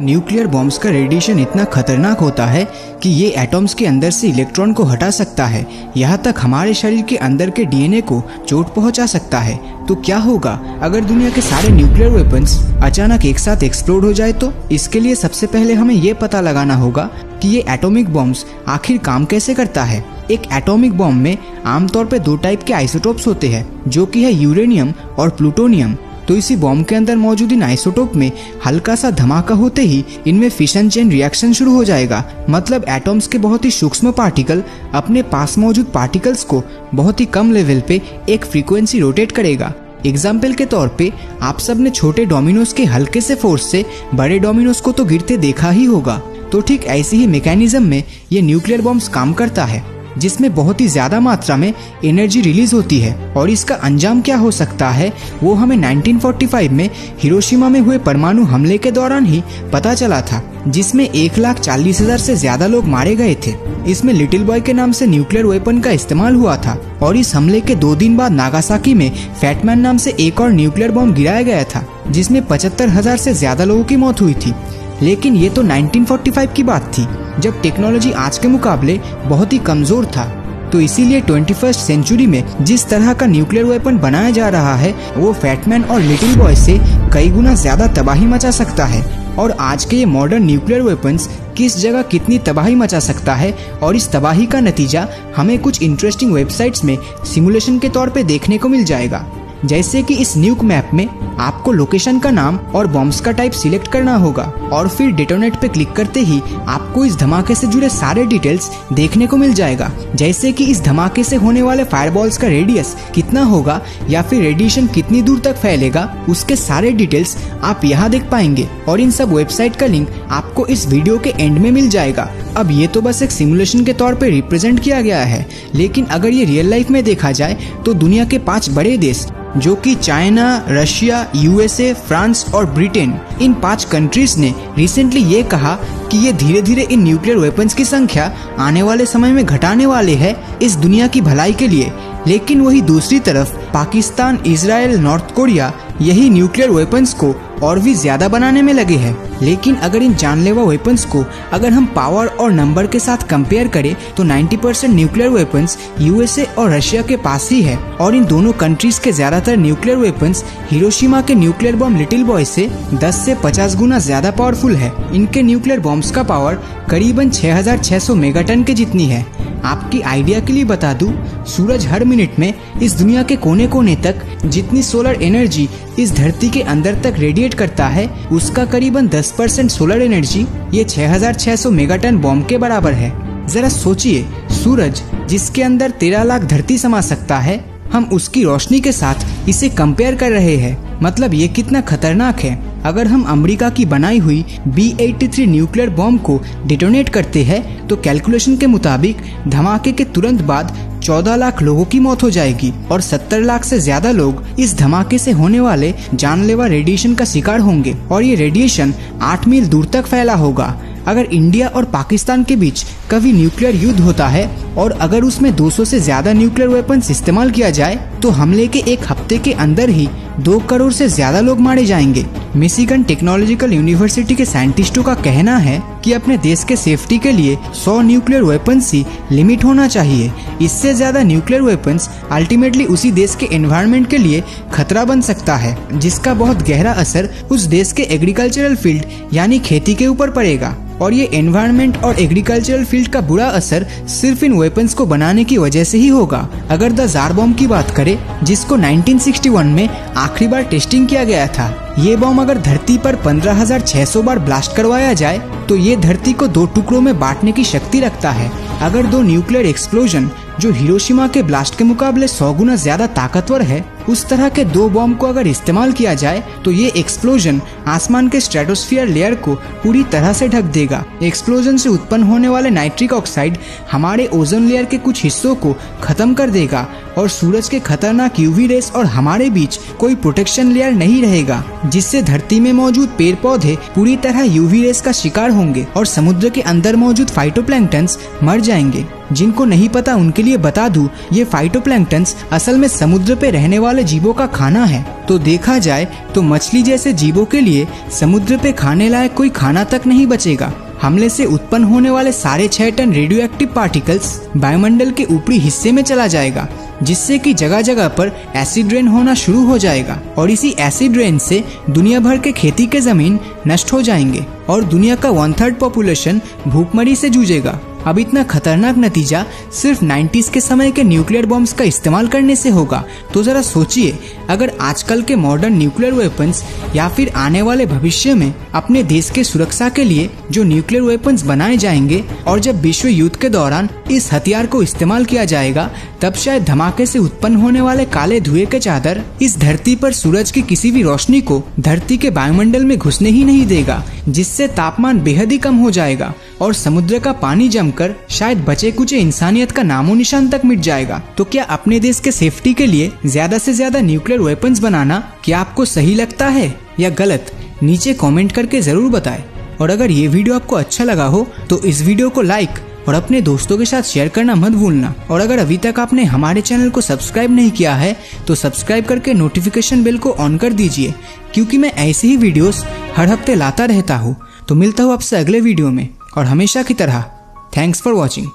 Nuclear bombs का radiation इतना खतरनाक होता है कि ये एटॉम्स के अंदर से इलेक्ट्रॉन को हटा सकता है, यहाँ तक हमारे शरीर के अंदर के डीएनए को चोट पहुंचा सकता है। तो क्या होगा अगर दुनिया के सारे न्यूक्लियर वेपन्स अचानक एक साथ एक्सप्लोड हो जाए तो? इसके लिए सबसे पहले हमें ये पता लगाना होगा कि ये एटॉमिक बॉम्ब्स आखिर काम कैसे करता है। एक एटॉमिक बॉम्ब में आमतौर पे 2 टाइप के आइसोटोप्स होते हैं, जो कि है यूरेनियम और प्लूटोनियम। तो इसी बॉम्ब के अंदर मौजूद इन आइसोटोप में हल्का सा धमाका होते ही इनमें फिशन चेन रिएक्शन शुरू हो जाएगा। मतलब एटॉम्स के बहुत ही सूक्ष्म पार्टिकल अपने पास मौजूद पार्टिकल्स को बहुत ही कम लेवल पे एक फ्रीक्वेंसी रोटेट करेगा। एग्जाम्पल के तौर पे आप सब ने छोटे डोमिनोज के हल्के से फोर्स से बड़े डोमिनोज को तो गिरते देखा ही होगा। तो ठीक ऐसी ही मैकेनिज्म में ये न्यूक्लियर बॉम्ब्स काम करता है, जिसमें बहुत ही ज्यादा मात्रा में एनर्जी रिलीज होती है। और इसका अंजाम क्या हो सकता है वो हमें 1945 में हिरोशिमा में हुए परमाणु हमले के दौरान ही पता चला था, जिसमें 1,40,000 से ज्यादा लोग मारे गए थे। इसमें लिटिल बॉय के नाम से न्यूक्लियर वेपन का इस्तेमाल हुआ था। और इस हमले के 2 दिन बाद नागासाकी में फैटमैन नाम से एक और न्यूक्लियर बॉम्ब गिराया गया था, जिसमें 75,000 से ज्यादा लोगों की मौत हुई थी। लेकिन ये तो 1945 की बात थी, जब टेक्नोलॉजी आज के मुकाबले बहुत ही कमजोर था। तो इसीलिए 21st सेंचुरी में जिस तरह का न्यूक्लियर वेपन बनाया जा रहा है वो फैटमैन और लिटिल बॉय से कई गुना ज्यादा तबाही मचा सकता है। और आज के ये मॉडर्न न्यूक्लियर वेपन्स किस जगह कितनी तबाही मचा सकता है और इस तबाही का नतीजा हमें कुछ इंटरेस्टिंग वेबसाइट्स में सिमुलेशन के तौर पे देखने को मिल जाएगा। जैसे कि इस न्यूक मैप में आपको लोकेशन का नाम और बॉम्ब्स का टाइप सिलेक्ट करना होगा और फिर डेटोनेट पे क्लिक करते ही आपको इस धमाके से जुड़े सारे डिटेल्स देखने को मिल जाएगा। जैसे कि इस धमाके से होने वाले फायरबॉल्स का रेडियस कितना होगा या फिर रेडिएशन कितनी दूर तक फैलेगा, उसके सारे डिटेल्स आप यहाँ देख पाएंगे। और इन सब वेबसाइट का लिंक आपको इस वीडियो के एंड में मिल जाएगा। अब ये तो बस एक सिमुलेशन के तौर पे रिप्रेजेंट किया गया है, लेकिन अगर ये रियल लाइफ में देखा जाए तो दुनिया के 5 बड़े देश जो कि चाइना, रशिया, यूएसए, फ्रांस और ब्रिटेन, इन 5 कंट्रीज ने रिसेंटली ये कहा कि ये धीरे धीरे इन न्यूक्लियर वेपन्स की संख्या आने वाले समय में घटाने वाले हैं इस दुनिया की भलाई के लिए। लेकिन वही दूसरी तरफ पाकिस्तान, इजराइल, नॉर्थ कोरिया यही न्यूक्लियर वेपन्स को और भी ज्यादा बनाने में लगे हैं। लेकिन अगर इन जानलेवा वेपन्स को अगर हम पावर और नंबर के साथ कंपेयर करें तो 90% न्यूक्लियर वेपन्स यूएसए और रशिया के पास ही है। और इन दोनों कंट्रीज के ज्यादातर न्यूक्लियर वेपन्स हिरोशिमा के न्यूक्लियर बॉम्ब लिटिल बॉय से 10 से 50 गुना ज्यादा पावरफुल है। इनके न्यूक्लियर बॉम्ब्स का पावर करीबन 6,600 मेगाटन के जितनी है। आपकी आइडिया के लिए बता दूं, सूरज हर मिनट में इस दुनिया के कोने कोने तक जितनी सोलर एनर्जी इस धरती के अंदर तक रेडिएट करता है, उसका करीबन 10% सोलर एनर्जी ये 6,600 मेगाटन बॉम्ब के बराबर है। जरा सोचिए, सूरज जिसके अंदर 13 लाख धरती समा सकता है, हम उसकी रोशनी के साथ इसे कंपेयर कर रहे हैं। मतलब ये कितना खतरनाक है। अगर हम अमेरिका की बनाई हुई B-83 न्यूक्लियर बॉम्ब को डिटोनेट करते हैं तो कैलकुलेशन के मुताबिक धमाके के तुरंत बाद 14 लाख लोगों की मौत हो जाएगी और 70 लाख से ज्यादा लोग इस धमाके से होने वाले जानलेवा रेडिएशन का शिकार होंगे। और ये रेडिएशन 8 मील दूर तक फैला होगा। अगर इंडिया और पाकिस्तान के बीच कभी न्यूक्लियर युद्ध होता है और अगर उसमें 200 से ज्यादा न्यूक्लियर वेपन्स इस्तेमाल किया जाए तो हमले के 1 हफ्ते के अंदर ही 2 करोड़ से ज्यादा लोग मारे जाएंगे। मिशिगन टेक्नोलॉजिकल यूनिवर्सिटी के साइंटिस्टों का कहना है कि अपने देश के सेफ्टी के लिए 100 न्यूक्लियर वेपन्स ही लिमिट होना चाहिए। इससे ज्यादा न्यूक्लियर वेपन्स अल्टीमेटली उसी देश के एनवायरनमेंट के लिए खतरा बन सकता है, जिसका बहुत गहरा असर उस देश के एग्रीकल्चरल फील्ड यानी खेती के ऊपर पड़ेगा। और ये एनवायरनमेंट और एग्रीकल्चरल फील्ड का बुरा असर सिर्फ इन वेपन्स को बनाने की वजह से ही होगा। अगर द जार बॉम्ब की बात करें, जिसको 1961 में आखिरी बार टेस्टिंग किया गया था, ये बॉम्ब अगर धरती पर 15,600 बार ब्लास्ट करवाया जाए तो ये धरती को 2 टुकड़ों में बांटने की शक्ति रखता है। अगर 2 न्यूक्लियर एक्सप्लोजन जो हिरोशिमा के ब्लास्ट के मुकाबले 100 गुना ज्यादा ताकतवर है, उस तरह के 2 बॉम्ब को अगर इस्तेमाल किया जाए तो ये एक्सप्लोजन आसमान के स्ट्रेटोस्फीयर लेयर को पूरी तरह से ढक देगा। एक्सप्लोजन से उत्पन्न होने वाले नाइट्रिक ऑक्साइड हमारे ओजोन लेयर के कुछ हिस्सों को खत्म कर देगा और सूरज के खतरनाक यूवी रेस और हमारे बीच कोई प्रोटेक्शन लेयर नहीं रहेगा, जिससे धरती में मौजूद पेड़ पौधे पूरी तरह यूवी रेस का शिकार होंगे और समुद्र के अंदर मौजूद फाइटोप्लैंक्टन्स मर जाएंगे। जिनको नहीं पता उनके लिए बता दूं, ये फाइटोप्लैंक्टन्स असल में समुद्र पे रहने वाले वाले जीवों का खाना है। तो देखा जाए तो मछली जैसे जीवों के लिए समुद्र पे खाने लायक कोई खाना तक नहीं बचेगा। हमले से उत्पन्न होने वाले सारे 6 टन रेडियो एक्टिव पार्टिकल्स वायुमंडल के ऊपरी हिस्से में चला जाएगा, जिससे कि जगह जगह पर एसिड रेन होना शुरू हो जाएगा और इसी एसिड रेन से दुनिया भर के खेती के जमीन नष्ट हो जाएंगे और दुनिया का 1/3 पॉपुलेशन भूखमरी से जूझेगा। अब इतना खतरनाक नतीजा सिर्फ 90s के समय के न्यूक्लियर बॉम्ब्स का इस्तेमाल करने से होगा। तो जरा सोचिए, अगर आजकल के मॉडर्न न्यूक्लियर वेपन्स या फिर आने वाले भविष्य में अपने देश के सुरक्षा के लिए जो न्यूक्लियर वेपन्स बनाए जाएंगे और जब विश्व युद्ध के दौरान इस हथियार को इस्तेमाल किया जाएगा, तब शायद धमाके से उत्पन्न होने वाले काले धुएं के चादर इस धरती पर सूरज की किसी भी रोशनी को धरती के वायुमंडल में घुसने ही नहीं देगा, जिससे तापमान बेहद ही कम हो जाएगा और समुद्र का पानी जमकर शायद बचे कुचे इंसानियत का नामो निशान तक मिट जाएगा। तो क्या अपने देश के सेफ्टी के लिए ज्यादा से ज्यादा न्यूक्लियर वेपन्स बनाना क्या आपको सही लगता है या गलत? नीचे कमेंट करके जरूर बताएं। और अगर ये वीडियो आपको अच्छा लगा हो तो इस वीडियो को लाइक और अपने दोस्तों के साथ शेयर करना मत भूलना। और अगर अभी तक आपने हमारे चैनल को सब्सक्राइब नहीं किया है तो सब्सक्राइब करके नोटिफिकेशन बेल को ऑन कर दीजिए, क्योंकि मैं ऐसे ही वीडियोस हर हफ्ते लाता रहता हूँ। तो मिलता हूँ आपसे अगले वीडियो में और हमेशा की तरह थैंक्स फॉर वॉचिंग।